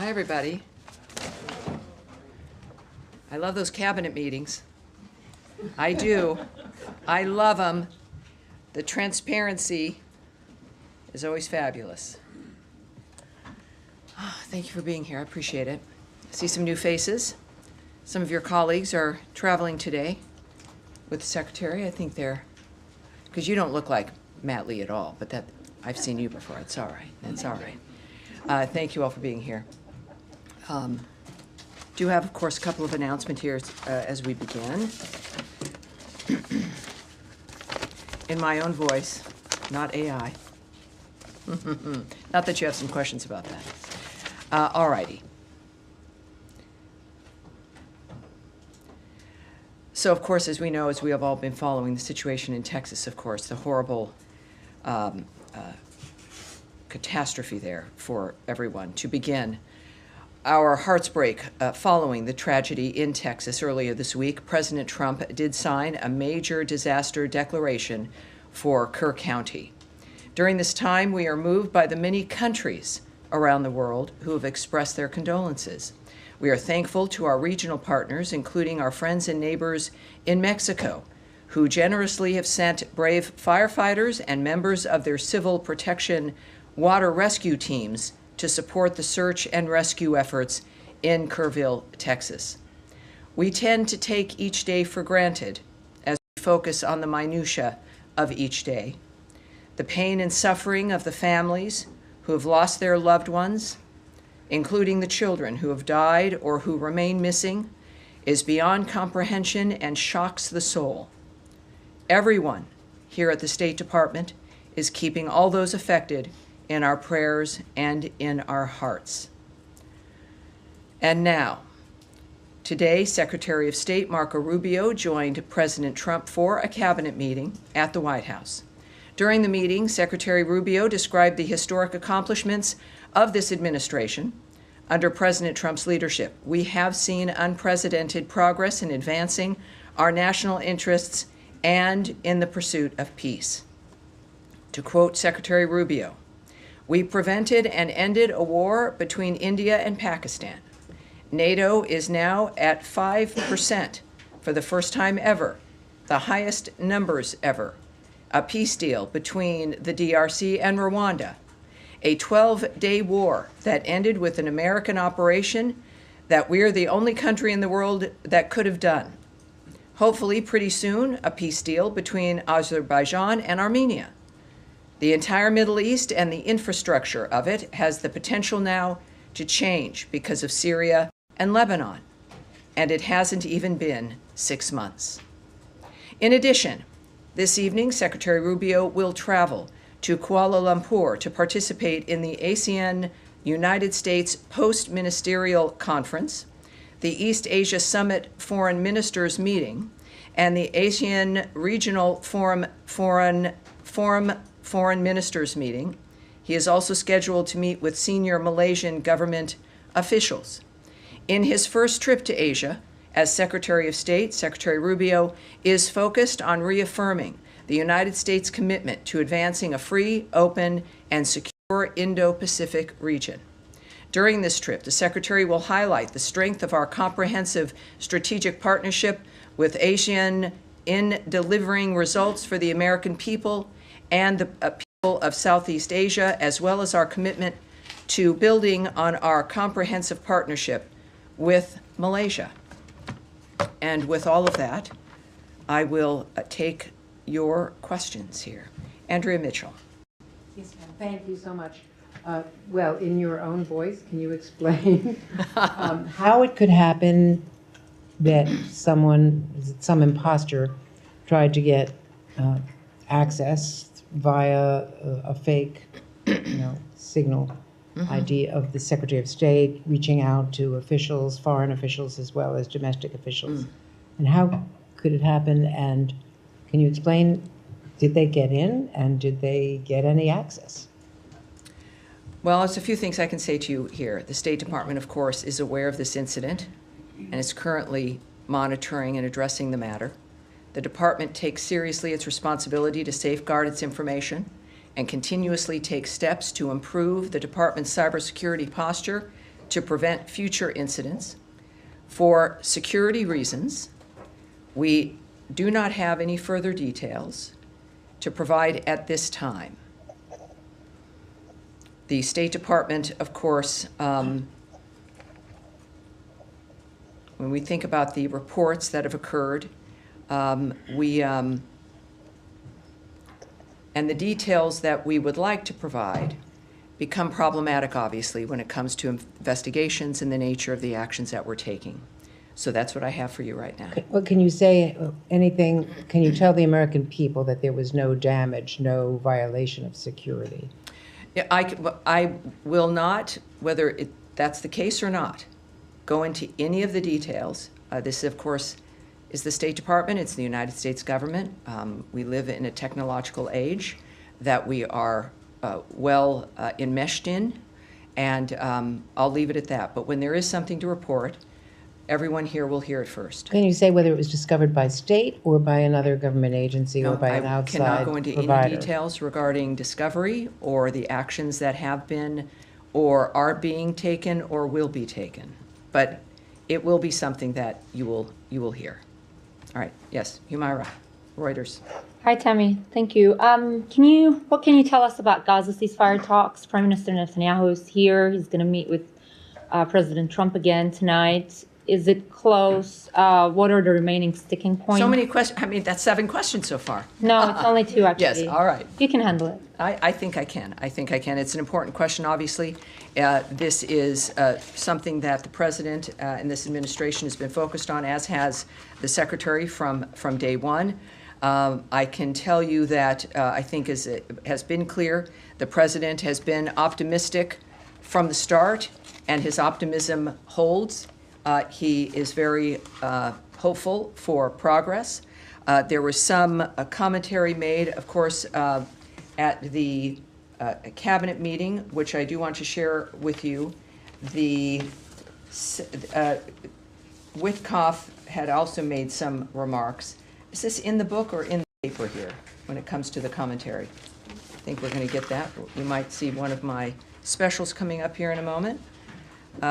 Hi, everybody. I love those cabinet meetings. I do. I love them. The transparency is always fabulous. Thank you for being here. I appreciate it. I see some new faces. Some of your colleagues are traveling today with the secretary. I think they're, because you don't look like Matt Lee at all, but that I've seen you before. It's all right. It's all right. Thank you all for being here. Do have, of course, a couple of announcements here as we begin. In my own voice, not AI. Not that you have some questions about that. All righty. So, of course, as we know, as we have all been following the situation in Texas, of course, the horrible catastrophe there for everyone. To begin, our hearts break following the tragedy in Texas earlier this week. President Trump did sign a major disaster declaration for Kerr County. During this time, we are moved by the many countries around the world who have expressed their condolences. We are thankful to our regional partners, including our friends and neighbors in Mexico, who generously have sent brave firefighters and members of their civil protection water rescue teams to support the search and rescue efforts in Kerrville, Texas. We tend to take each day for granted as we focus on the minutia of each day. The pain and suffering of the families who have lost their loved ones, including the children who have died or who remain missing, is beyond comprehension and shocks the soul. Everyone here at the State Department is keeping all those affected in our prayers and in our hearts. And now, today, Secretary of State Marco Rubio joined President Trump for a cabinet meeting at the White House. During the meeting, Secretary Rubio described the historic accomplishments of this administration under President Trump's leadership. We have seen unprecedented progress in advancing our national interests and in the pursuit of peace. To quote Secretary Rubio, "We prevented and ended a war between India and Pakistan. NATO is now at 5% for the first time ever, the highest numbers ever. A peace deal between the DRC and Rwanda. A 12-day war that ended with an American operation that we're the only country in the world that could have done. Hopefully, pretty soon, a peace deal between Azerbaijan and Armenia. The entire Middle East and the infrastructure of it has the potential now to change because of Syria and Lebanon, and it hasn't even been 6 months." In addition, this evening, Secretary Rubio will travel to Kuala Lumpur to participate in the ASEAN United States Post-Ministerial Conference, the East Asia Summit Foreign Ministers Meeting, and the ASEAN Regional Foreign Ministers Meeting. He is also scheduled to meet with senior Malaysian government officials. In his first trip to Asia as Secretary of State, Secretary Rubio is focused on reaffirming the United States' commitment to advancing a free, open, and secure Indo-Pacific region. During this trip, the Secretary will highlight the strength of our comprehensive strategic partnership with ASEAN in delivering results for the American people and the people of Southeast Asia, as well as our commitment to building on our comprehensive partnership with Malaysia. And with all of that, I will take your questions here. Andrea Mitchell. Yes, ma'am. Thank you so much. Well, in your own voice, can you explain how it could happen that some imposter tried to get access via a fake, signal ID of the Secretary of State reaching out to officials, foreign officials, as well as domestic officials? And how could it happen? And can you explain, did they get in and did they get any access? Well, there's a few things I can say to you here. The State Department, of course, is aware of this incident and is currently monitoring and addressing the matter. The department takes seriously its responsibility to safeguard its information and continuously takes steps to improve the department's cybersecurity posture to prevent future incidents. For security reasons, we do not have any further details to provide at this time. The State Department, of course, when we think about the reports that have occurred, and the details that we would like to provide become problematic, obviously, when it comes to investigations and the nature of the actions that we're taking. So that's what I have for you right now. Well, can you say anything, can you tell the American people that there was no damage, no violation of security? Yeah, I will not, whether that's the case or not, go into any of the details. This, of course, is the State Department. It's the United States government. We live in a technological age that we are well enmeshed in, and I'll leave it at that. But when there is something to report, everyone here will hear it first. Can you say whether it was discovered by state or by another government agency or by an outside provider? I cannot go into any details regarding discovery or the actions that have been or are being taken or will be taken. But it will be something that you will hear. All right. Yes, Humaira, Reuters. Hi, Tammy. Thank you. What can you tell us about Gaza ceasefire talks? Prime Minister Netanyahu is here. He's going to meet with President Trump again tonight. Is it close? What are the remaining sticking points? So many questions. I mean, that's 7 questions so far. No, it's only 2, actually. Yes, all right. You can handle it. I think I can. I think I can. It's an important question, obviously. This is something that the president and this administration has been focused on, as has the secretary from day one. I can tell you that I think, as it has been clear, the president has been optimistic from the start, and his optimism holds. He is very hopeful for progress. There was some commentary made, of course, at the cabinet meeting, which I do want to share with you. The Witkoff had also made some remarks. Is this in the book or in the paper here when it comes to the commentary? I think we're going to get that. You might see one of my specials coming up here in a moment.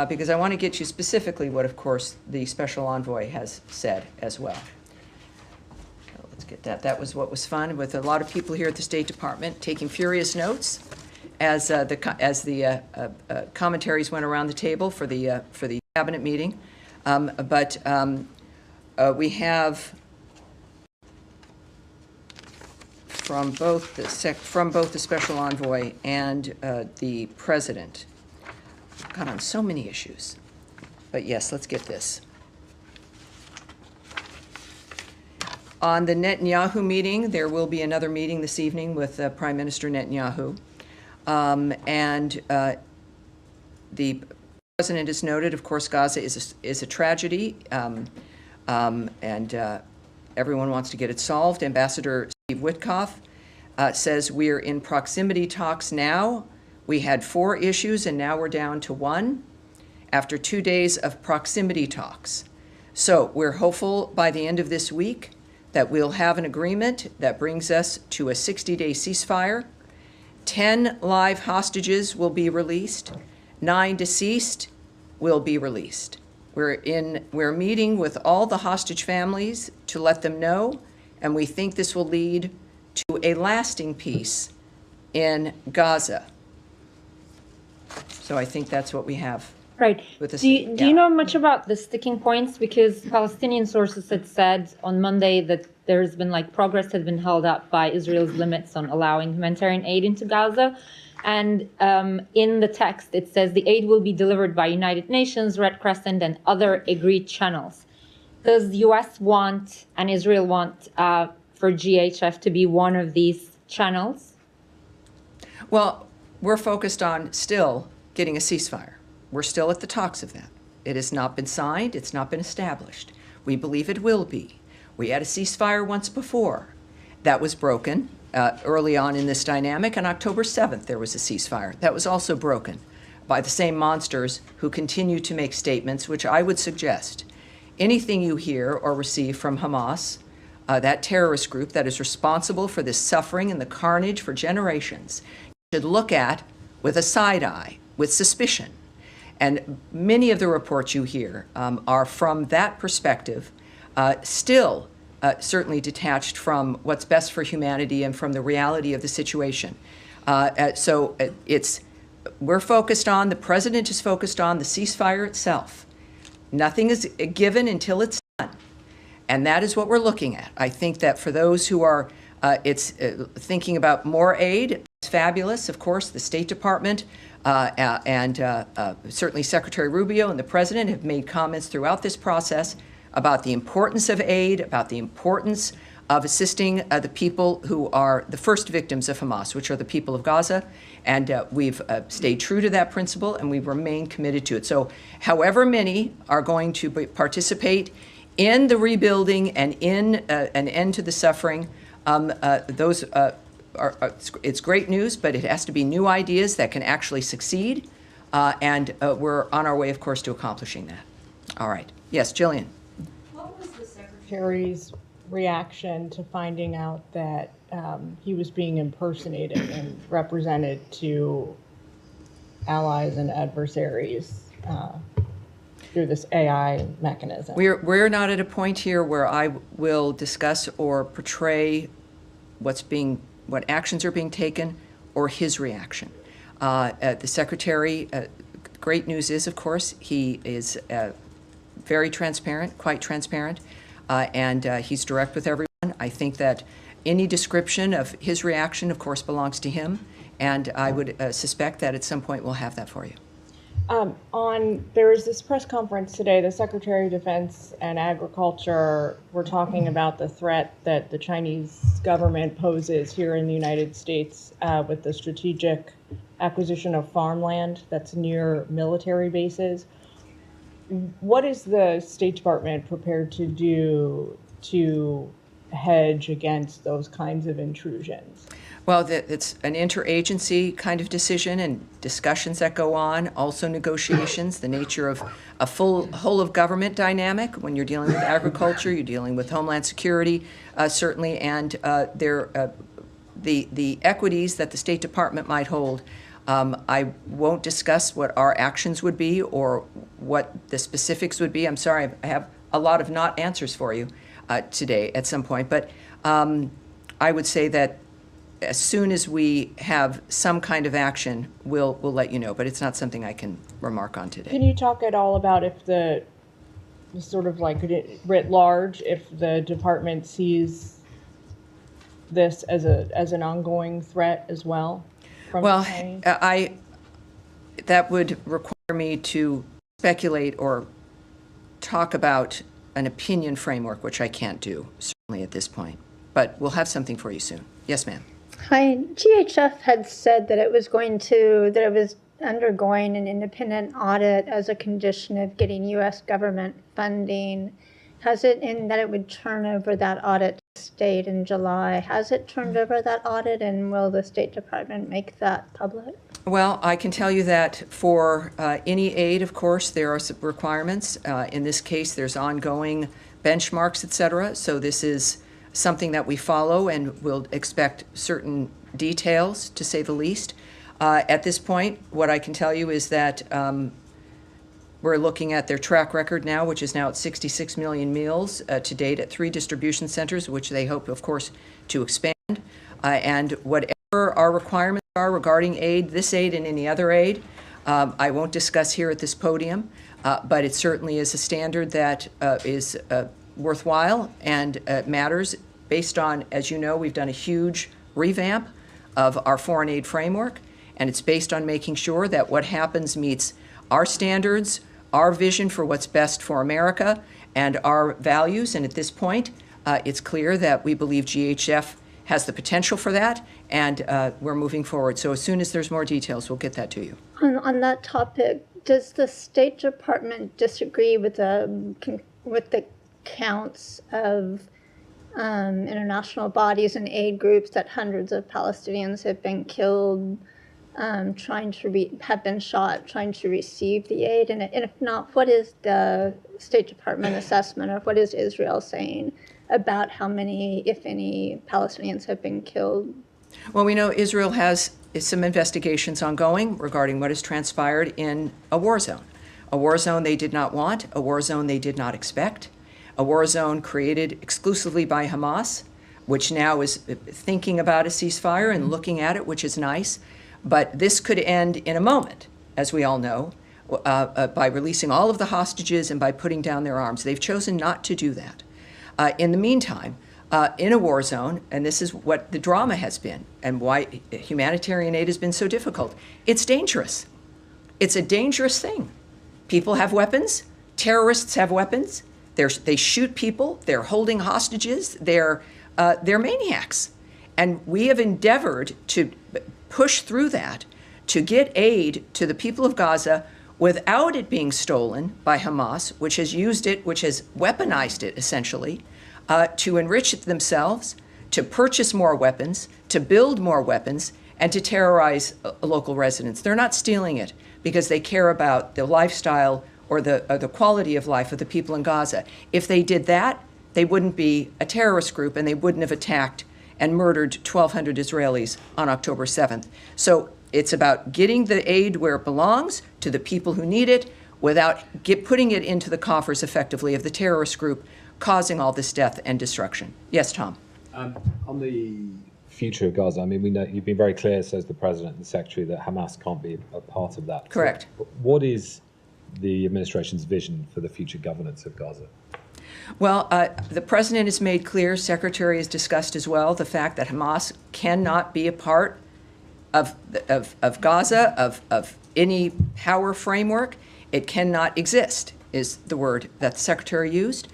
Because I want to get you specifically what, of course, the special envoy has said as well. So let's get that. That was what was fun, with a lot of people here at the State Department taking furious notes as the commentaries went around the table for the cabinet meeting. We have from both the special envoy and the president. Got on so many issues. But yes, let's get this. On the Netanyahu meeting, there will be another meeting this evening with Prime Minister Netanyahu. The president has noted, of course, Gaza is a tragedy, and everyone wants to get it solved. Ambassador Steve Witkoff says we're in proximity talks now. We had 4 issues, and now we're down to 1 after 2 days of proximity talks. So we're hopeful by the end of this week that we'll have an agreement that brings us to a 60-day ceasefire. 10 live hostages will be released. 9 deceased will be released. We're meeting with all the hostage families to let them know, and we think this will lead to a lasting peace in Gaza. So I think that's what we have. Right. Do you know much about the sticking points? Because Palestinian sources had said on Monday that there's been progress has been held up by Israel's limits on allowing humanitarian aid into Gaza. And in the text, it says the aid will be delivered by United Nations, Red Crescent, and other agreed channels. Does the U.S. want and Israel want for GHF to be one of these channels? Well, we're focused on still getting a ceasefire. We're still at the talks of that. It has not been signed. It's not been established. We believe it will be. We had a ceasefire once before. That was broken early on in this dynamic. On October 7th, there was a ceasefire. That was also broken by the same monsters who continue to make statements, which I would suggest anything you hear or receive from Hamas, that terrorist group that is responsible for this suffering and the carnage for generations, should look at with a side eye, with suspicion. And many of the reports you hear are from that perspective, still certainly detached from what's best for humanity and from the reality of the situation. We're focused on, the president is focused on the ceasefire itself. Nothing is given until it's done. And that is what we're looking at. I think that for those who are thinking about more aid, it's fabulous. Of course, the State Department and certainly Secretary Rubio and the president have made comments throughout this process about the importance of aid, about the importance of assisting the people who are the first victims of Hamas, which are the people of Gaza. And we've stayed true to that principle, and we've remained committed to it. So however many are going to participate in the rebuilding and in an end to the suffering, it's great news, but it has to be new ideas that can actually succeed. And we're on our way, of course, to accomplishing that. All right. Yes, Jillian. What was the Secretary's reaction to finding out that he was being impersonated and represented to allies and adversaries through this AI mechanism? We're not at a point here where I will discuss or portray what actions are being taken or his reaction. The Secretary, great news is, of course, he is very transparent, quite transparent, and he's direct with everyone. I think that any description of his reaction, of course, belongs to him, and I would suspect that at some point we'll have that for you. There was this press conference today, the Secretary of Defense and Agriculture were talking about the threat that the Chinese government poses here in the United States with the strategic acquisition of farmland that's near military bases. What is the State Department prepared to do to hedge against those kinds of intrusions? Well, it's an interagency kind of decision and discussions that go on, also negotiations, the nature of a full whole of government dynamic. When you're dealing with agriculture, you're dealing with Homeland Security, certainly, and the equities that the State Department might hold. I won't discuss what our actions would be or what the specifics would be. I'm sorry, I have a lot of not answers for you today at some point, but I would say that as soon as we have some kind of action, we'll let you know, but it's not something I can remark on today. Can you talk at all about if the sort of like writ large, if the department sees this as an ongoing threat as well? Well, that would require me to speculate or talk about an opinion framework, which I can't do, certainly at this point. But we'll have something for you soon. Yes, ma'am. Hi, GHF had said that it was undergoing an independent audit as a condition of getting U.S. government funding. Has it, in that it would turn over that audit to state in July? Has it turned over that audit, and will the State Department make that public? Well, I can tell you that for any aid, of course, there are some requirements. In this case, there's ongoing benchmarks, et cetera. So this is something that we follow and will expect certain details, to say the least. At this point, what I can tell you is that we're looking at their track record now, which is now at 66 million meals to date at 3 distribution centers, which they hope, of course, to expand. And whatever our requirements are regarding aid, this aid and any other aid, I won't discuss here at this podium, but it certainly is a standard that is worthwhile and matters based on, as you know, we've done a huge revamp of our foreign aid framework, and it's based on making sure that what happens meets our standards, our vision for what's best for America, and our values. And at this point, it's clear that we believe GHF has the potential for that, and we're moving forward. So as soon as there's more details, we'll get that to you. On that topic, does the State Department disagree with the counts of international bodies and aid groups that hundreds of Palestinians have been killed, have been shot trying to receive the aid? And if not, what is the State Department assessment of what is Israel saying about how many, if any, Palestinians have been killed? Well, we know Israel has some investigations ongoing regarding what has transpired in a war zone. A war zone they did not want, a war zone they did not expect, a war zone created exclusively by Hamas, which now is thinking about a ceasefire and looking at it, which is nice. But this could end in a moment, as we all know, by releasing all of the hostages and by putting down their arms. They've chosen not to do that. In the meantime, in a war zone, and this is what the drama has been and why humanitarian aid has been so difficult, it's dangerous. It's a dangerous thing. People have weapons. Terrorists have weapons. They shoot people. They're holding hostages. They're maniacs. And we have endeavored to push through that, to get aid to the people of Gaza without it being stolen by Hamas, which has used it, which has weaponized it essentially, to enrich it themselves, to purchase more weapons, to build more weapons, and to terrorize local residents. They're not stealing it because they care about the lifestyle or the quality of life of the people in Gaza. If they did that, they wouldn't be a terrorist group and they wouldn't have attacked and murdered 1,200 Israelis on October 7th. So it's about getting the aid where it belongs to the people who need it without putting it into the coffers effectively of the terrorist group causing all this death and destruction. Yes, Tom. On the future of Gaza, I mean, we know you've been very clear, says the President and the Secretary, that Hamas can't be a part of that. Correct. So what is the administration's vision for the future governance of Gaza? Well, the President has made clear, Secretary has discussed as well, the fact that Hamas cannot be a part of Gaza, of any power framework. It cannot exist, is the word that the Secretary used.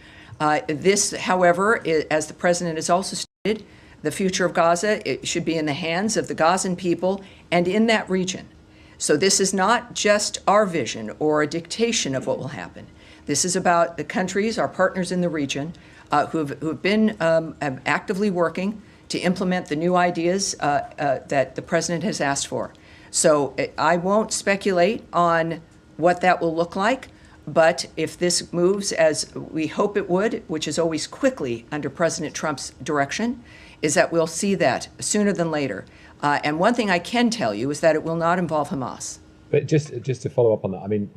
This, however, as the President has also stated, the future of Gaza, it should be in the hands of the Gazan people and in that region. So this is not just our vision or a dictation of what will happen. This is about the countries, our partners in the region, who have been actively working to implement the new ideas that the President has asked for. So I won't speculate on what that will look like, but if this moves as we hope it would, which is always quickly under President Trump's direction, is that we'll see that sooner than later. And one thing I can tell you is that it will not involve Hamas. But just to follow up on that, I mean,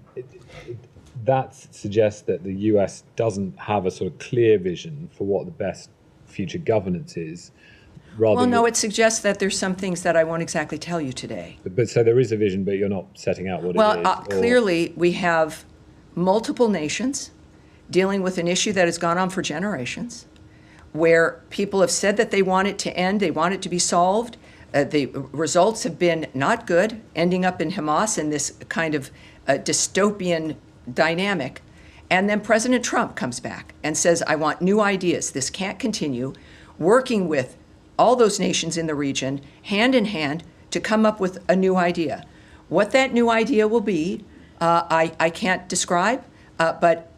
that suggests that the US doesn't have a sort of clear vision for what the best future governance is. Well, no, it suggests that there's some things that I won't exactly tell you today. But so there is a vision, but you're not setting out what it is? Well, clearly we have multiple nations dealing with an issue that has gone on for generations, where people have said that they want it to end, they want it to be solved. The results have been not good, ending up in Hamas in this kind of dystopian dynamic. And then President Trump comes back and says, I want new ideas. This can't continue. Working with all those nations in the region, hand in hand, to come up with a new idea. What that new idea will be, I can't describe, but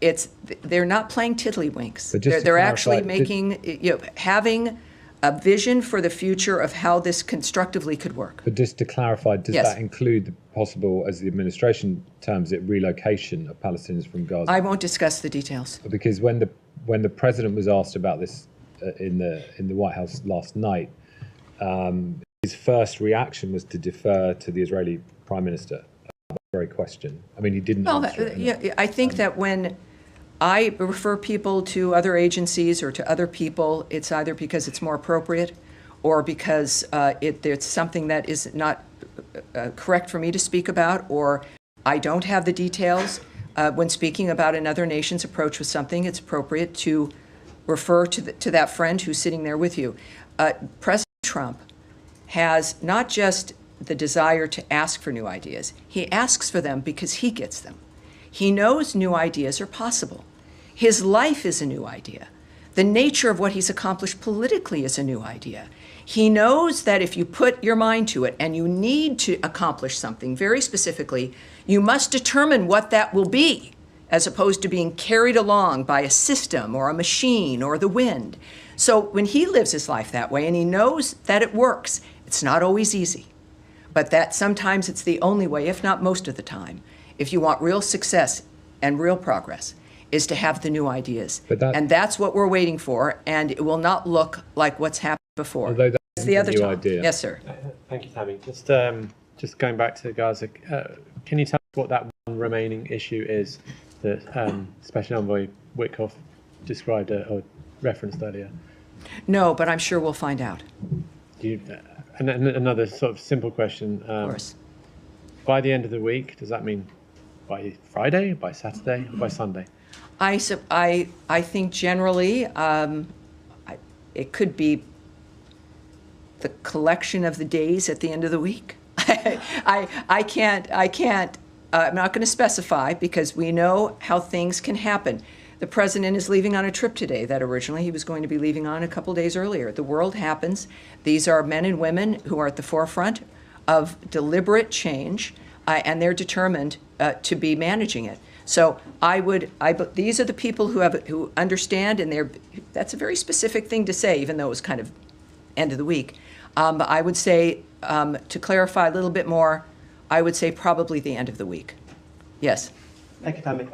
they're not playing tiddlywinks. They're actually making, having a vision for the future of how this constructively could work. But just to clarify, does that include the possible, as the administration terms it, relocation of Palestinians from Gaza? I won't discuss the details. Because when the president was asked about this in the White House last night, his first reaction was to defer to the Israeli Prime Minister. That very question. I mean, he didn't answer it. I think that when I refer people to other agencies or to other people, it's either because it's more appropriate or because it's something that is not correct for me to speak about, or I don't have the details. When speaking about another nation's approach with something, it's appropriate to refer to that friend who's sitting there with you. President Trump has not just the desire to ask for new ideas. He asks for them because he gets them. He knows new ideas are possible. His life is a new idea. The nature of what he's accomplished politically is a new idea. He knows that if you put your mind to it and you need to accomplish something very specifically, you must determine what that will be, as opposed to being carried along by a system or a machine or the wind. So when he lives his life that way and he knows that it works, it's not always easy, but that sometimes it's the only way, if not most of the time, if you want real success and real progress, is to have the new ideas. And that's what we're waiting for, and it will not look like what's happened before. Although The other new Tom. idea. Yes, sir. Thank you, Tammy. Just going back to Gaza, can you tell us what that one remaining issue is that Special Envoy Witkoff described or referenced earlier? No, but I'm sure we'll find out, And another sort of simple question. of course. By the end of the week, does that mean by Friday, by Saturday, or by Sunday? I think generally it could be the collection of the days at the end of the week. I can't, I'm not going to specify because we know how things can happen. The president is leaving on a trip today that originally he was going to be leaving on a couple days earlier. The world happens. These are men and women who are at the forefront of deliberate change, and they're determined to be managing it. So these are the people who understand, and that's a very specific thing to say, even though it was kind of end of the week. But I would say, to clarify a little bit more, I would say probably the end of the week. Yes. Thank you, Tammy.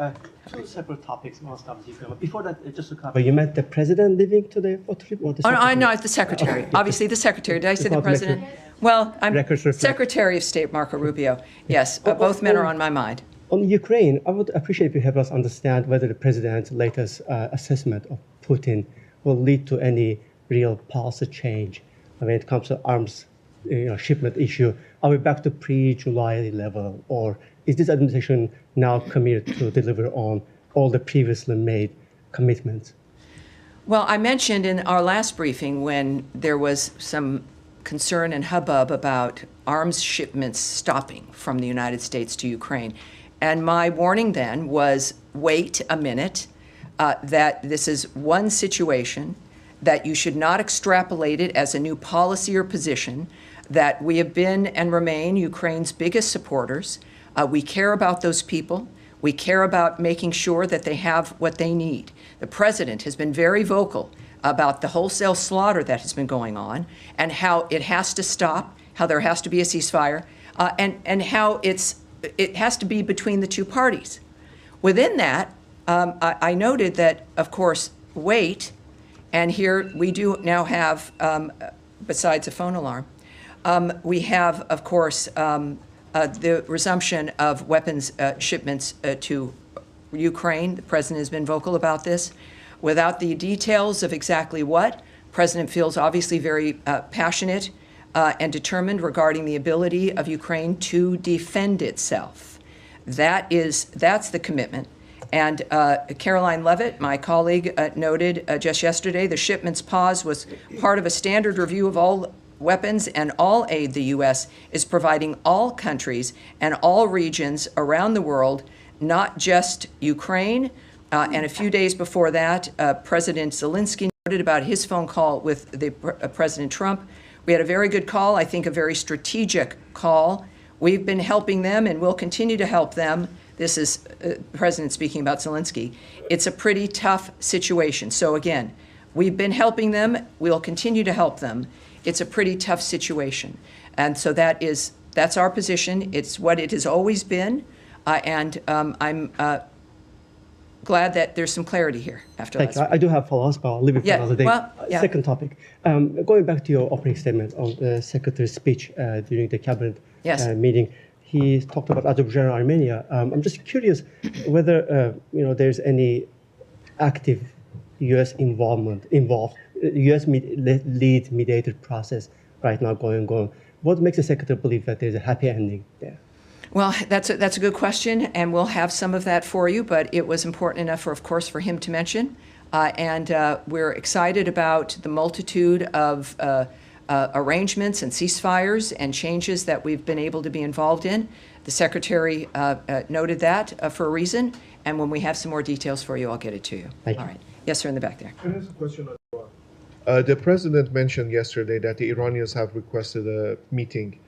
Two separate topics. One stop with before that, just to clarify, you meant the president leaving today for trip or the Oh, secretary? no, the secretary. Okay. Obviously, the secretary. Did I say the Just president? want to Well, I'm Records reflect. Secretary of State Marco Rubio. Yes, both men are on my mind. On Ukraine, I would appreciate if you help us understand whether the president's latest assessment of Putin will lead to any real policy change when it comes to arms shipment issue. Are we back to pre-July level, or is this administration now committed to deliver on all the previously made commitments? Well, I mentioned in our last briefing when there was some concern and hubbub about arms shipments stopping from the United States to Ukraine. And my warning then was, wait a minute, that this is one situation, that you should not extrapolate it as a new policy or position, that we have been and remain Ukraine's biggest supporters. We care about those people. We care about making sure that they have what they need. The president has been very vocal about the wholesale slaughter that has been going on and how it has to stop, how there has to be a ceasefire, and how it has to be between the two parties. Within that, I noted that, of course, wait, and here we do now have, besides a phone alarm, we have, of course, the resumption of weapons shipments to Ukraine. The president has been vocal about this. Without the details of exactly what, the president feels obviously very passionate and determined regarding the ability of Ukraine to defend itself. That's the commitment. And Caroline Levitt, my colleague, noted just yesterday the shipments pause was part of a standard review of all weapons and all aid the U.S. is providing all countries and all regions around the world, not just Ukraine. And a few days before that, President Zelensky noted about his phone call with President Trump. We had a very good call, I think a very strategic call. We've been helping them and will continue to help them. This is the President speaking about Zelensky. It's a pretty tough situation. So again, we've been helping them. We'll continue to help them. It's a pretty tough situation. And so that's our position. It's what it has always been. And I'm glad that there's some clarity here after Thank last you. week. I do have follow-ups, but I'll leave it for Yeah, another day. well, yeah. Second topic. Going back to your opening statement on the Secretary's speech during the cabinet Yes. meeting, he talked about Azerbaijan and Armenia. I'm just curious whether there's any active U.S. involved U.S. lead mediated process right now going on. What makes the Secretary believe that there's a happy ending there? Well, that's a good question, and we'll have some of that for you, but it was important enough, of course, for him to mention. And we're excited about the multitude of arrangements and ceasefires and changes that we've been able to be involved in. The Secretary noted that for a reason, and when we have some more details for you, I'll get it to you. Thank you. All right. Yes, sir, in the back there. Can I ask a question on Iran? The president mentioned yesterday that the Iranians have requested a meeting.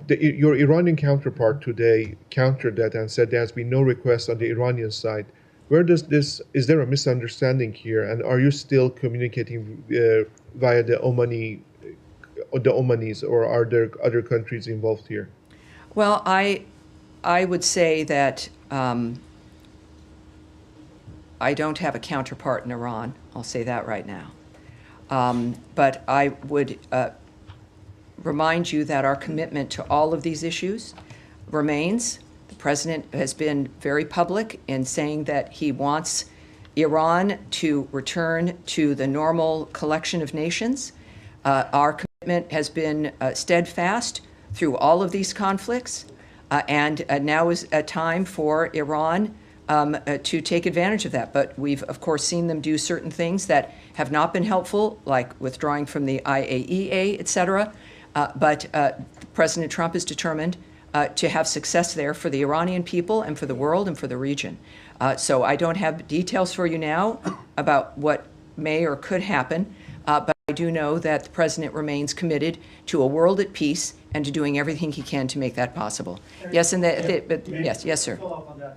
Your Iranian counterpart today countered that and said there has been no request on the Iranian side. Is there a misunderstanding here? And are you still communicating via the Omanis, or are there other countries involved here? Well, I would say that I don't have a counterpart in Iran. I'll say that right now. But I would remind you that our commitment to all of these issues remains. The president has been very public in saying that he wants Iran to return to the normal collection of nations. Our commitment has been steadfast through all of these conflicts, and now is a time for Iran to take advantage of that. But we've, of course, seen them do certain things that have not been helpful, like withdrawing from the IAEA, et cetera. But President Trump is determined to have success there for the Iranian people and for the world and for the region. So I don't have details for you now about what may or could happen, but I do know that the president remains committed to a world at peace and to doing everything he can to make that possible. Yes, and yes, sir.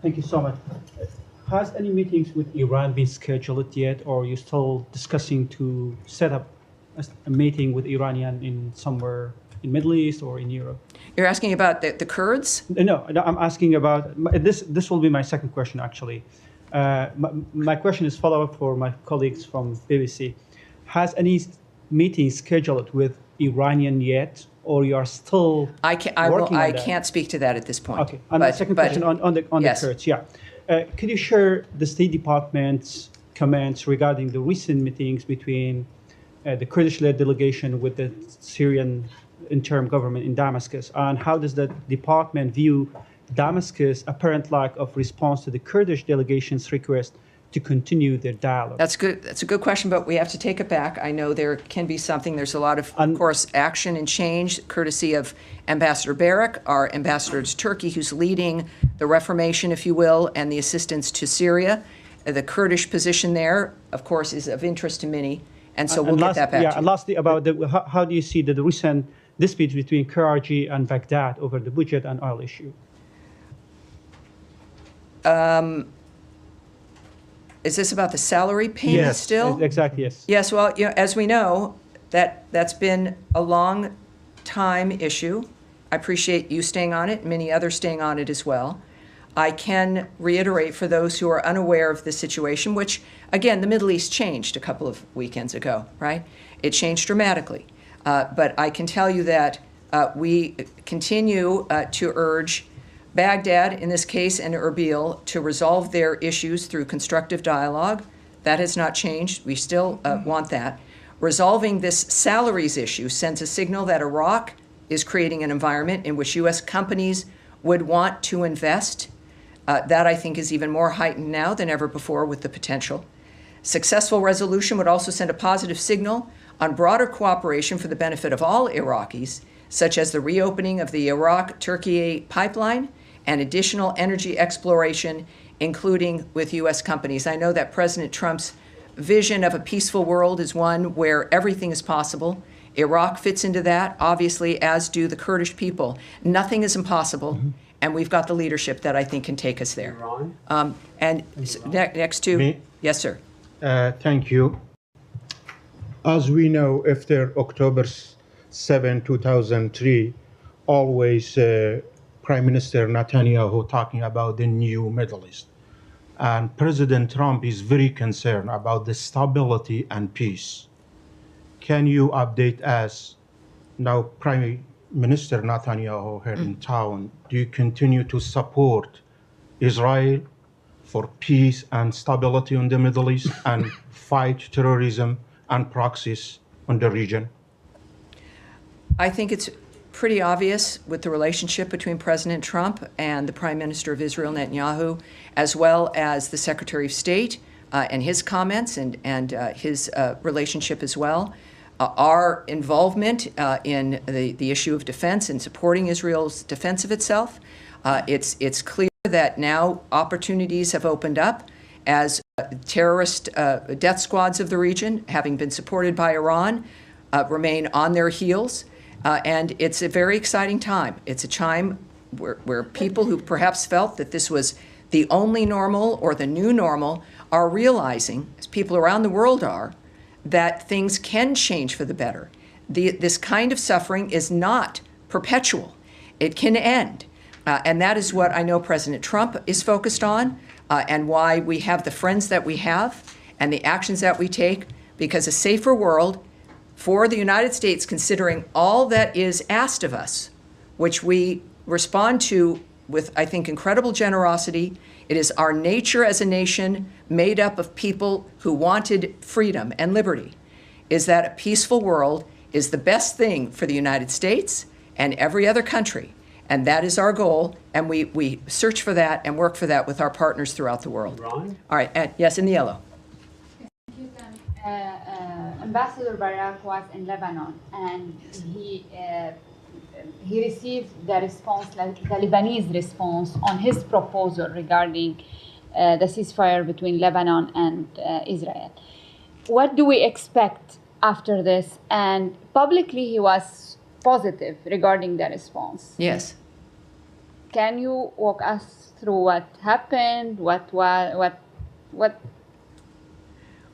Thank you so much. Has any meetings with Iran been scheduled yet, or are you still discussing to set up a meeting with Iranian in somewhere in Middle East or in Europe? You're asking about the Kurds? No, I'm asking about this. This will be my second question, actually. My question is follow-up for my colleagues from BBC. Has any meeting scheduled with Iranian yet, or you are still working on that? I can't speak to that at this point. Okay. And my second question on the yes. Kurds. Yeah. Could you share the State Department's comments regarding the recent meetings between the Kurdish-led delegation with the Syrian interim government in Damascus, and how does the department view Damascus' apparent lack of response to the Kurdish delegation's request to continue their dialogue? That's good. That's a good question, but we have to take it back. I know there can be something. There's a lot of course, action and change, courtesy of Ambassador Barak, our ambassador to Turkey, who's leading the reformation, if you will, and the assistance to Syria. The Kurdish position there, of course, is of interest to many, and so we'll get that back to you. And lastly, about how do you see the recent dispute between KRG and Baghdad over the budget and oil issue? Is this about the salary payment still? Yes, exactly, yes. Yes, well, as we know, that's been a long time issue. I appreciate you staying on it, many others staying on it as well. I can reiterate for those who are unaware of the situation, which, again, the Middle East changed a couple of weekends ago, right? It changed dramatically. But I can tell you that we continue to urge Baghdad, in this case, and Erbil to resolve their issues through constructive dialogue. That has not changed. We still want that. Resolving this salaries issue sends a signal that Iraq is creating an environment in which U.S. companies would want to invest. That, I think, is even more heightened now than ever before with the potential. Successful resolution would also send a positive signal on broader cooperation for the benefit of all Iraqis, such as the reopening of the Iraq-Turkey pipeline and additional energy exploration, including with U.S. companies. I know that President Trump's vision of a peaceful world is one where everything is possible. Iraq fits into that, obviously, as do the Kurdish people. Nothing is impossible, and we've got the leadership that I think can take us there. Next to... Me? Yes, sir. Thank you. As we know, after October 7, 2003, always Prime Minister Netanyahu talking about the new Middle East. And President Trump is very concerned about the stability and peace. Can you update us now, Prime Minister Netanyahu here in town, do you continue to support Israel for peace and stability in the Middle East and fight terrorism and proxies in the region? I think it's pretty obvious with the relationship between President Trump and the Prime Minister of Israel, Netanyahu, as well as the Secretary of State and his comments and his relationship as well. Our involvement in the issue of defense and supporting Israel's defense of itself, it's clear that now opportunities have opened up as terrorist death squads of the region, having been supported by Iran, remain on their heels. And it's a very exciting time. It's a time where people who perhaps felt that this was the only normal or the new normal are realizing, as people around the world are, that things can change for the better. This kind of suffering is not perpetual. It can end. And that is what I know President Trump is focused on, and why we have the friends that we have and the actions that we take, because a safer world for the United States, considering all that is asked of us, which we respond to with, I think, incredible generosity. It is our nature as a nation made up of people who wanted freedom and liberty, is that a peaceful world is the best thing for the United States and every other country. And that is our goal, and we search for that and work for that with our partners throughout the world. Ron? All right, yes, in the yellow. Ambassador Barak was in Lebanon, and he received the response, like the Lebanese response, on his proposal regarding the ceasefire between Lebanon and Israel. What do we expect after this? And publicly, he was positive regarding the response. Yes. Can you walk us through what happened? What?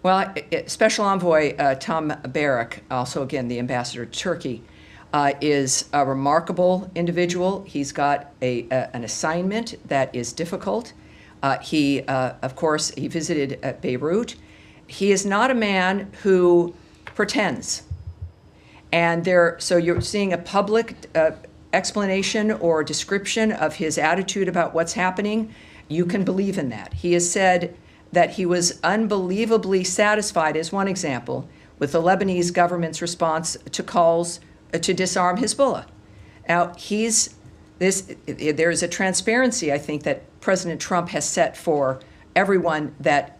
Well, Special Envoy Tom Barak, also again the ambassador to Turkey, is a remarkable individual. He's got an assignment that is difficult. Of course, he visited Beirut. He is not a man who pretends. And so you're seeing a public explanation or description of his attitude about what's happening. You can believe in that. He has said that he was unbelievably satisfied, as one example, with the Lebanese government's response to calls to disarm Hezbollah. Now, there is a transparency, I think, that President Trump has set for everyone that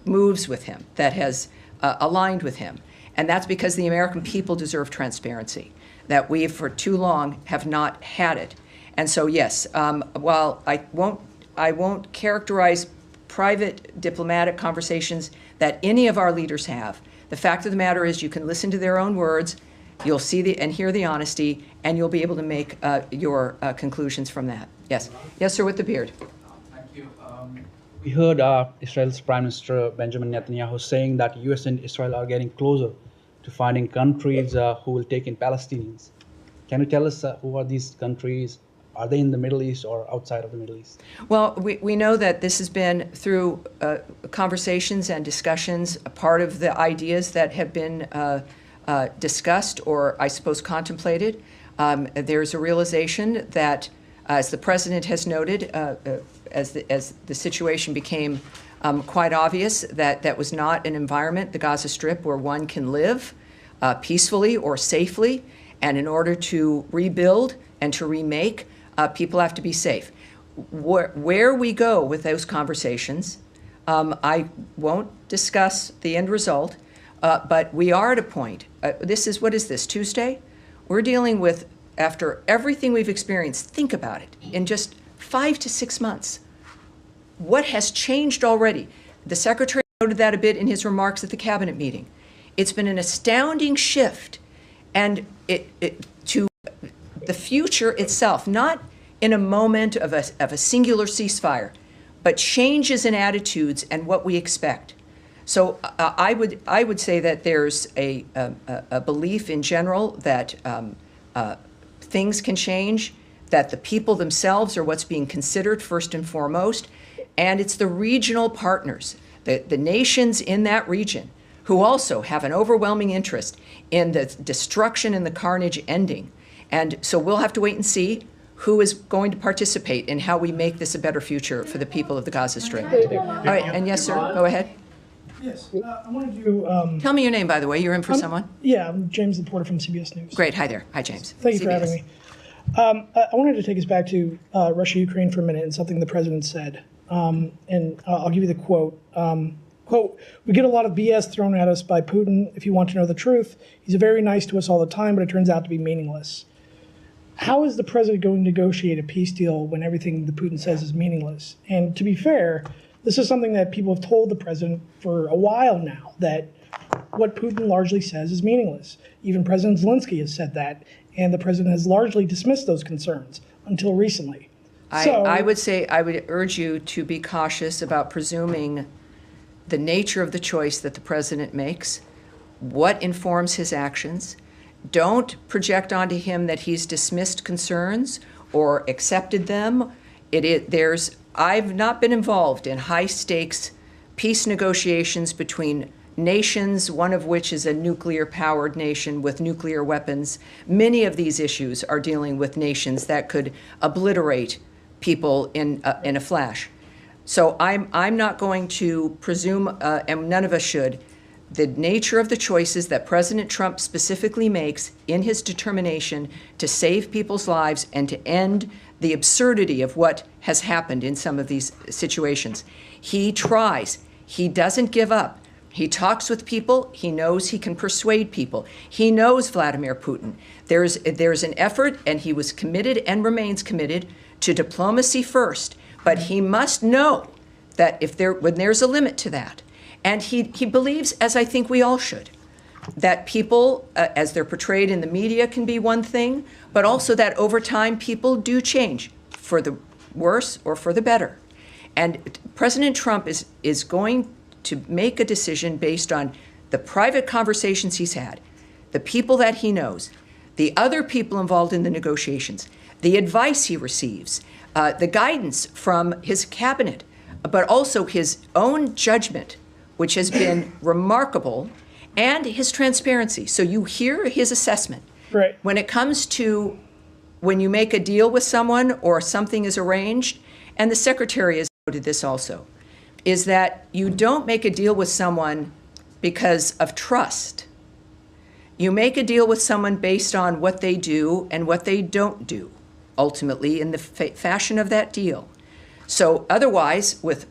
moves with him, that has aligned with him. And that's because the American people deserve transparency, that we, for too long, have not had it. And so, yes, while I won't characterize private diplomatic conversations that any of our leaders have, the fact of the matter is you can listen to their own words, you'll see and hear the honesty, and you'll be able to make your conclusions from that. Yes. Yes, sir, with the beard. Thank you. We heard Israel's Prime Minister Benjamin Netanyahu saying that U.S. and Israel are getting closer to finding countries who will take in Palestinians. Can you tell us who are these countries? Are they in the Middle East or outside of the Middle East? Well, we know that this has been through conversations and discussions, a part of the ideas that have been discussed or, I suppose, contemplated. There's a realization that, as the president has noted, as the situation became quite obvious, that was not an environment, the Gaza Strip, where one can live peacefully or safely. And in order to rebuild and to remake, people have to be safe. Where we go with those conversations, I won't discuss the end result, but we are at a point. What is this, Tuesday? We're dealing with, after everything we've experienced, think about it, in just 5 to 6 months. What has changed already? The Secretary noted that a bit in his remarks at the cabinet meeting. It's been an astounding shift, and to the future itself, not in a moment of a singular ceasefire, but changes in attitudes and what we expect. So I would say that there's a belief in general that things can change, that the people themselves are what's being considered first and foremost, and it's the regional partners, the nations in that region, who also have an overwhelming interest in the destruction and the carnage ending. And so we'll have to wait and see who is going to participate in how we make this a better future for the people of the Gaza Strip. All right, and yes, sir, go ahead. Yes, I wanted to... Tell me your name, by the way. You're in for someone? Yeah, I'm James Laporta from CBS News. Great, hi there. Hi, James. Thank you for having me. I wanted to take us back to Russia-Ukraine for a minute and something the president said. And I'll give you the quote. Quote, "We get a lot of BS thrown at us by Putin. If you want to know the truth, he's very nice to us all the time, but it turns out to be meaningless." How is the president going to negotiate a peace deal when everything that Putin says is meaningless? And to be fair, this is something that people have told the president for a while now, that what Putin largely says is meaningless. Even President Zelensky has said that, and the president has largely dismissed those concerns until recently. I would urge you to be cautious about presuming the nature of the choice that the president makes, what informs his actions. Don't project onto him that he's dismissed concerns or accepted them. I've not been involved in high-stakes peace negotiations between nations, one of which is a nuclear-powered nation with nuclear weapons. Many of these issues are dealing with nations that could obliterate people in a flash. So I'm not going to presume, and none of us should, the nature of the choices that President Trump specifically makes in his determination to save people's lives and to end the absurdity of what has happened in some of these situations. He tries. He doesn't give up. He talks with people. He knows he can persuade people. He knows Vladimir Putin. There's an effort, and he was committed and remains committed to diplomacy first. But he must know that when there's a limit to that, and he believes, as I think we all should, that people, as they're portrayed in the media, can be one thing, but also that over time people do change for the worse or for the better. And President Trump is going to make a decision based on the private conversations he's had, the people that he knows, the other people involved in the negotiations, the advice he receives, the guidance from his cabinet, but also his own judgment, which has been remarkable, and his transparency. So you hear his assessment. Right. When it comes to when you make a deal with someone or something is arranged, and the secretary has noted this also, is that you don't make a deal with someone because of trust. You make a deal with someone based on what they do and what they don't do, ultimately in the fashion of that deal. So otherwise, with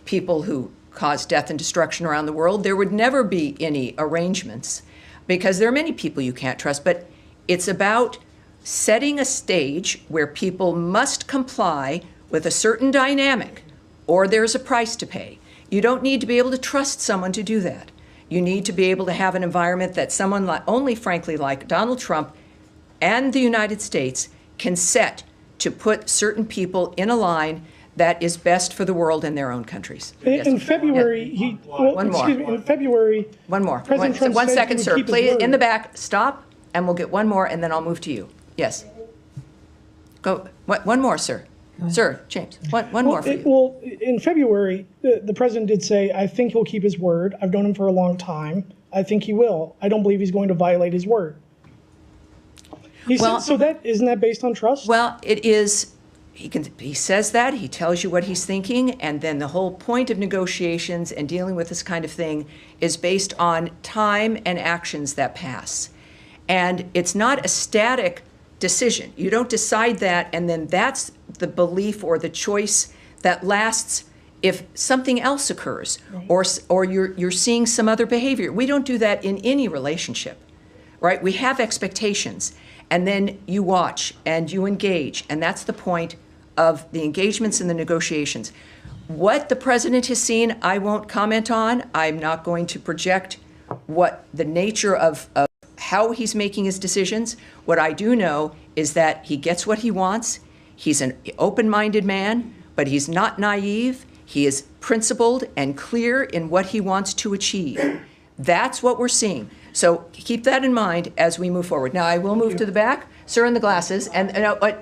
people who cause death and destruction around the world, there would never be any arrangements because there are many people you can't trust. But it's about setting a stage where people must comply with a certain dynamic or there's a price to pay. You don't need to be able to trust someone to do that. You need to be able to have an environment that someone only, frankly, like Donald Trump and the United States can set to put certain people in a line that is best for the world and their own countries. In February, One more. In February, One more. President Trump One said second, he would sir. keep his Please, word. in the back, stop, and we'll get one more, and then I'll move to you. Yes. Go. One more, sir. Sir, James, one more for you. Well, in February, the president did say, I think he'll keep his word. I've known him for a long time. I think he will. I don't believe he's going to violate his word. Well- Isn't that based on trust? Well, it is. He says that, he tells you what he's thinking, and then the whole point of negotiations and dealing with this kind of thing is based on time and actions that pass. And it's not a static decision. You don't decide that, and then that's the belief or the choice that lasts if something else occurs, or you're seeing some other behavior. We don't do that in any relationship, right? We have expectations, and then you watch and you engage, and that's the point of the engagements and the negotiations. What the president has seen, I won't comment on. I'm not going to project what the nature of how he's making his decisions. What I do know is that he gets what he wants. He's an open-minded man, but he's not naive. He is principled and clear in what he wants to achieve. That's what we're seeing. So keep that in mind as we move forward. Now, I will move to the back. Sir in the glasses, and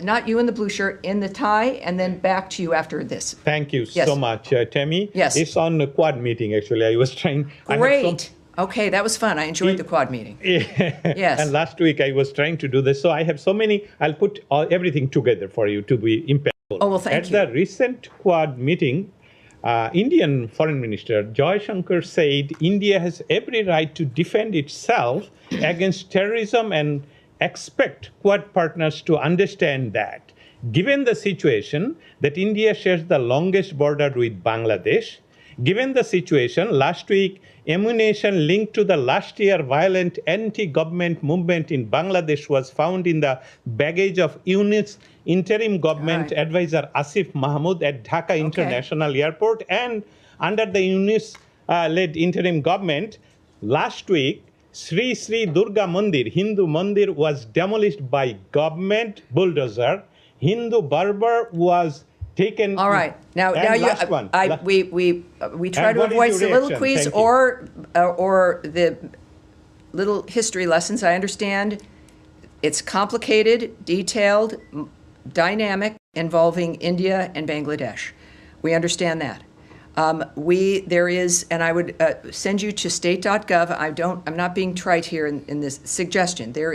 not you in the blue shirt, in the tie, and then back to you after this. Thank you Yes. so much, Tammy. Yes. It's on the Quad meeting, actually. I was trying. Great. Okay, that was fun. I enjoyed the Quad meeting. Yes. And last week I was trying to do this. So I have so many, I'll put everything together for you to be impactful. Oh, well, thank you. At the recent Quad meeting, Indian Foreign Minister Joy Shankar said India has every right to defend itself against terrorism and expect Quad partners to understand that. Given the situation that India shares the longest border with Bangladesh, given the situation, last week, ammunition linked to the last year violent anti-government movement in Bangladesh was found in the baggage of UNIS interim government advisor Asif Mahmood at Dhaka International Airport. And under the UNIS-led interim government, last week, Sri Sri Durga Mandir, Hindu Mandir, was demolished by government bulldozer. Hindu barber was taken. All right. Now last one. We try And to what is avoid your soliloquies reaction? Thank you. or the little history lessons. I understand it's complicated, detailed, dynamic, involving India and Bangladesh. We understand that. There is, and I would send you to state.gov. I'm not being trite here in this suggestion. There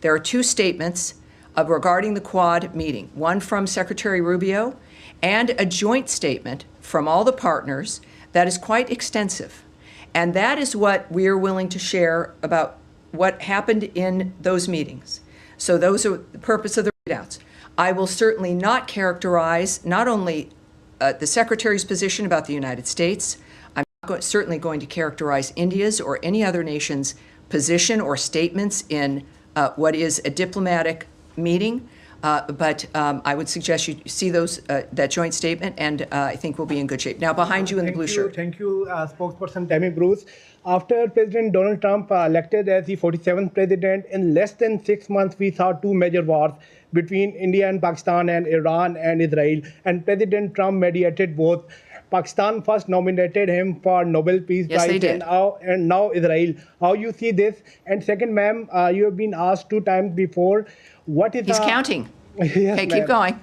are two statements regarding the Quad meeting, one from Secretary Rubio and a joint statement from all the partners that is quite extensive. And that is what we are willing to share about what happened in those meetings. So those are the purpose of the readouts. I will certainly not characterize not only the Secretary's position about the United States. I'm certainly going to characterize India's or any other nation's position or statements in what is a diplomatic meeting. But I would suggest you see that joint statement, and I think we'll be in good shape. Now, behind you in the blue shirt. Thank you, spokesperson Tammy Bruce. After President Donald Trump elected as the 47th president, in less than 6 months, we saw two major wars between India and Pakistan and Iran and Israel. And President Trump mediated both. Pakistan first nominated him for Nobel Peace Prize. Yes, they did. And now Israel. How you see this? And second, ma'am, you have been asked 2 times before. What is He's counting. Yes, okay, keep going.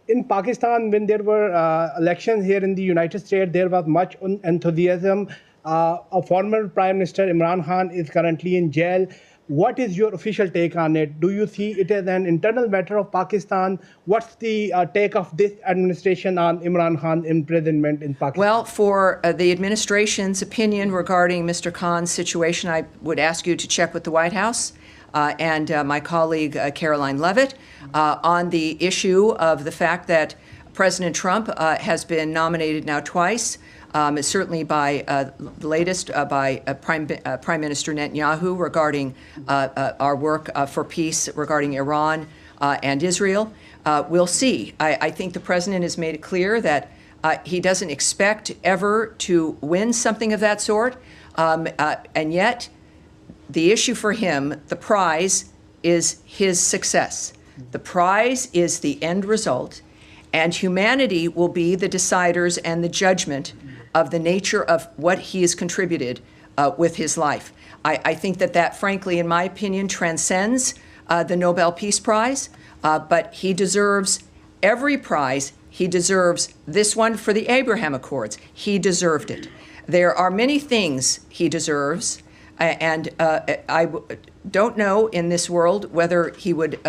In Pakistan, when there were elections here in the United States, there was much enthusiasm. A former Prime Minister Imran Khan is currently in jail. What is your official take on it? Do you see it as an internal matter of Pakistan? What's the take of this administration on Imran Khan's imprisonment in Pakistan? Well, for the administration's opinion regarding Mr. Khan's situation, I would ask you to check with the White House and my colleague Caroline Leavitt on the issue of the fact that President Trump has been nominated now twice. Certainly by the latest by Prime Minister Netanyahu regarding our work for peace regarding Iran and Israel. We'll see. I think the president has made it clear that he doesn't expect ever to win something of that sort. And yet, the issue for him, the prize, is his success. The prize is the end result, and humanity will be the deciders and the judgment of the nature of what he has contributed with his life. I think that, frankly, in my opinion, transcends the Nobel Peace Prize, but he deserves every prize. He deserves this one for the Abraham Accords. He deserved it. There are many things he deserves, and I don't know in this world whether he would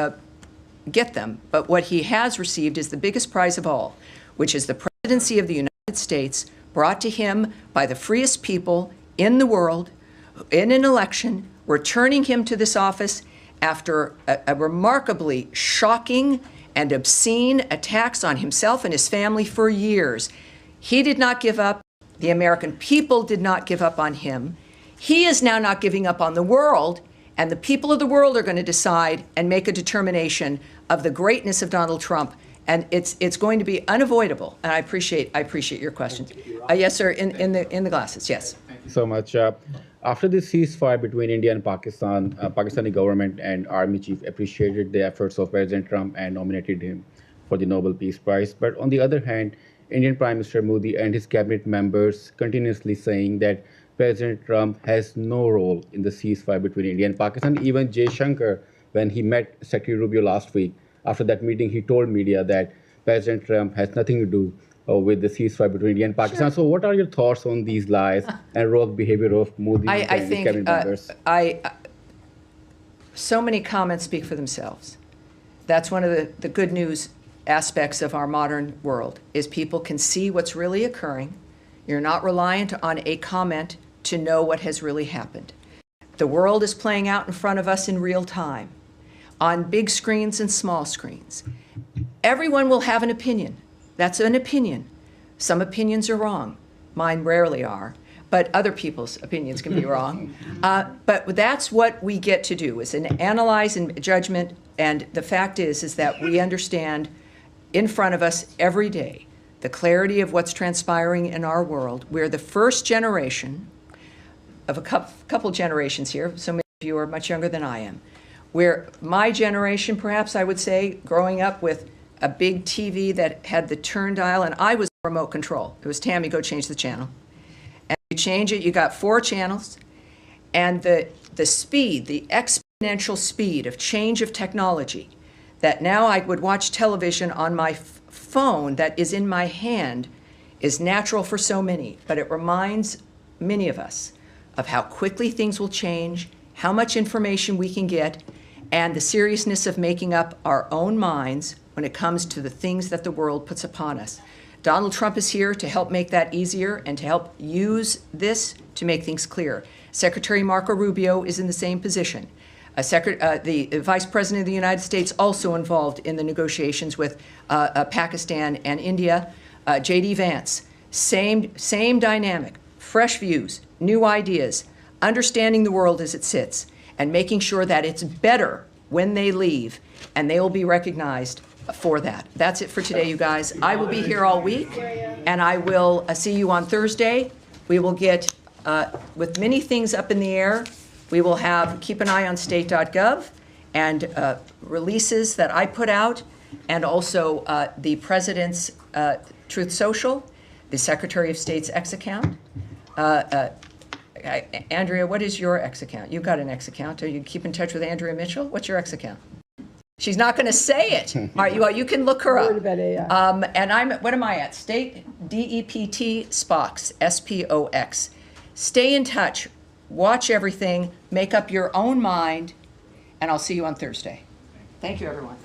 get them, but what he has received is the biggest prize of all, which is the presidency of the United States, brought to him by the freest people in the world in an election, returning him to this office after a remarkably shocking and obscene attacks on himself and his family for years. He did not give up. The American people did not give up on him. He is now not giving up on the world, and the people of the world are going to decide and make a determination of the greatness of Donald Trump. And it's going to be unavoidable. And I appreciate your questions. Yes, sir. In the glasses. Yes. Thank you so much. After the ceasefire between India and Pakistan, Pakistani government and army chief appreciated the efforts of President Trump and nominated him for the Nobel Peace Prize. But on the other hand, Indian Prime Minister Modi and his cabinet members continuously saying that President Trump has no role in the ceasefire between India and Pakistan. Even Jay Shankar, when he met Secretary Rubio last week, after that meeting, he told media that President Trump has nothing to do with the ceasefire between India and Pakistan. Sure. So what are your thoughts on these lies and rogue behavior of Modi and his cabinet members? So many comments speak for themselves. That's one of the good news aspects of our modern world, is people can see what's really occurring. You're not reliant on a comment to know what has really happened. The world is playing out in front of us in real time, on big screens and small screens. Everyone will have an opinion. That's an opinion. Some opinions are wrong. Mine rarely are, but other people's opinions can be wrong. But that's what we get to do, is an analyze and judgment. And the fact is that we understand in front of us every day the clarity of what's transpiring in our world. We're the first generation of a couple generations here. So many of you are much younger than I am. Where my generation, perhaps I would say, growing up with a big TV that had the turn dial, and I was remote control. It was, Tammy, go change the channel. And you change it, you got 4 channels, and the speed, the exponential speed of change of technology, that now I would watch television on my phone that is in my hand is natural for so many, but it reminds many of us of how quickly things will change, how much information we can get, and the seriousness of making up our own minds when it comes to the things that the world puts upon us. Donald Trump is here to help make that easier and to help use this to make things clear. Secretary Marco Rubio is in the same position. The Vice President of the United States also involved in the negotiations with Pakistan and India. J.D. Vance, same dynamic, fresh views, new ideas, understanding the world as it sits, and making sure that it's better when they leave, and they will be recognized for that. That's it for today, you guys. I will be here all week, and I will see you on Thursday. We will get, with many things up in the air, we will keep an eye on state.gov and releases that I put out, and also the President's Truth Social, the Secretary of State's X account. Andrea, what is your X account? You've got an X account. Do you keep in touch with Andrea Mitchell? What's your X account? She's not going to say it. All right, you can look her up. And what am I at? State DEPT Spox, SPOX. Stay in touch. Watch everything. Make up your own mind. And I'll see you on Thursday. Thank you, everyone.